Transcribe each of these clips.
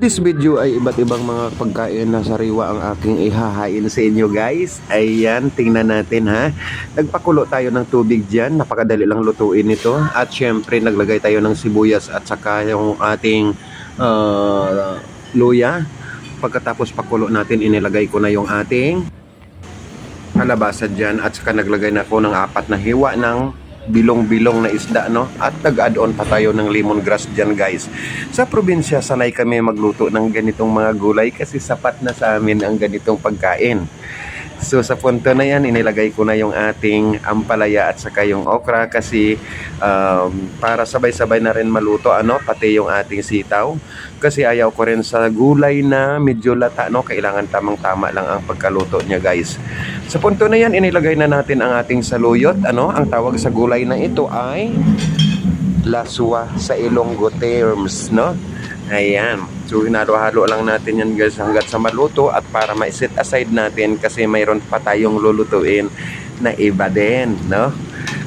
This video ay iba't ibang mga pagkain na sariwa ang aking ihahain sa inyo guys. Ayan, tingnan natin ha. Nagpakulo tayo ng tubig dyan. Napakadali lang lutuin ito. At syempre naglagay tayo ng sibuyas at saka yung ating luya. Pagkatapos pakulo natin, inilagay ko na yung ating kalabasa dyan. At saka naglagay na ako ng 4 na hiwa ng bilong-bilong na isda, no? At nag-add-on pa tayo ng lemongrass dyan guys. Sa probinsya, sanay kami magluto ng ganitong mga gulay kasi sapat na sa amin ang ganitong pagkain. So sa punto na yan, inilagay ko na yung ating ampalaya at saka yung okra kasi para sabay-sabay na rin maluto, pati yung ating sitaw. Kasi ayaw ko rin sa gulay na medyo lata, kailangan tamang-tama lang ang pagkaluto niya guys. Sa punto na yan, inilagay na natin ang ating saluyot. Ang tawag sa gulay na ito ay laswa sa Ilonggo terms, no? Ayan. So, hinalo-halo lang natin yan guys hanggat sa maluto at para ma-set aside natin kasi mayroon pa tayong lulutuin na iba din, no?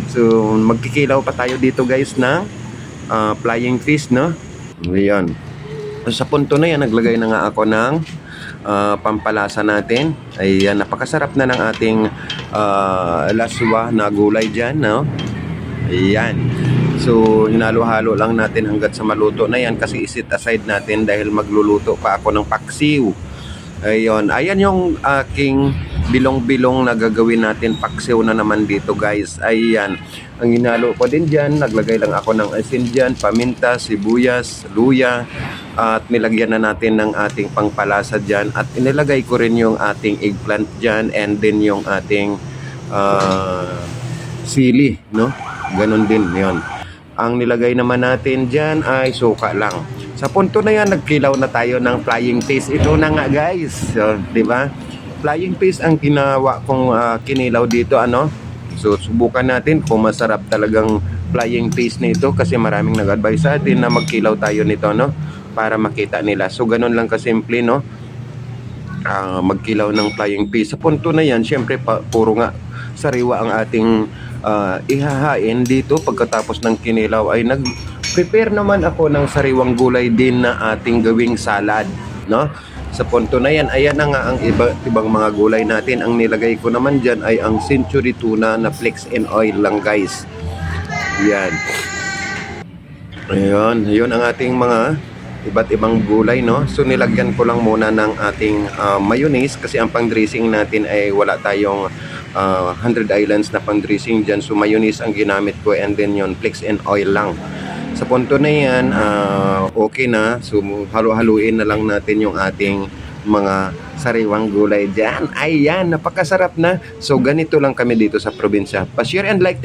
So, magkikilaw pa tayo dito guys ng flying fish, no? Ayan. Sa punto na yan, naglagay na nga ako ng pampalasa natin. Ayan, napakasarap na ng ating laswa na gulay dyan, no? Ayan. So, hinalo-halo lang natin hanggat sa maluto na yan kasi isit aside natin dahil magluluto pa ako ng paksiw. Ayun. Ayan yung aking bilong-bilong na gagawin natin. Paksiw na naman dito guys. Ayan. Ang hinalo ko din dyan, naglagay lang ako ng asin dyan, paminta, sibuyas, luya, at nilagyan na natin ng ating pangpalasa dyan. At inilagay ko rin yung ating eggplant dyan and then yung ating sili, no? Ganon din, yon. Ang nilagay naman natin dyan ay suka lang. Sa punto na yan, nagkilaw na tayo ng flying fish. Ito na nga guys, so, di ba? Flying fish ang ginawa kong kinilaw dito, So, subukan natin kung masarap talagang flying fish nito kasi maraming nag-advise sa atin na magkilaw tayo nito, no? Para makita nila. So, ganun lang kasimple, no? Magkilaw ng flying fish. Sa punto na yan, syempre, puro nga sariwa ang ating ihahain dito. Pagkatapos ng kinilaw ay nag-prepare naman ako ng sariwang gulay din na ating gawing salad, no? Sa punto na yan, ayan na nga ang ibang mga gulay natin. Ang nilagay ko naman dyan ay ang century tuna na flex and oil lang guys. Yan. Ayun, yun ang ating mga iba't ibang gulay, no? So nilagyan ko lang muna ng ating mayonnaise kasi ang pang-dressing natin ay wala tayong 100 Islands na pang-dressing dyan. So mayonnaise ang ginamit ko and then yun, flex and oil lang. Sa punto na yan, okay na. So halo-haluin na lang natin yung ating mga sariwang gulay dyan. Ayan, napakasarap na. So ganito lang kami dito sa probinsya. Pa-share and like.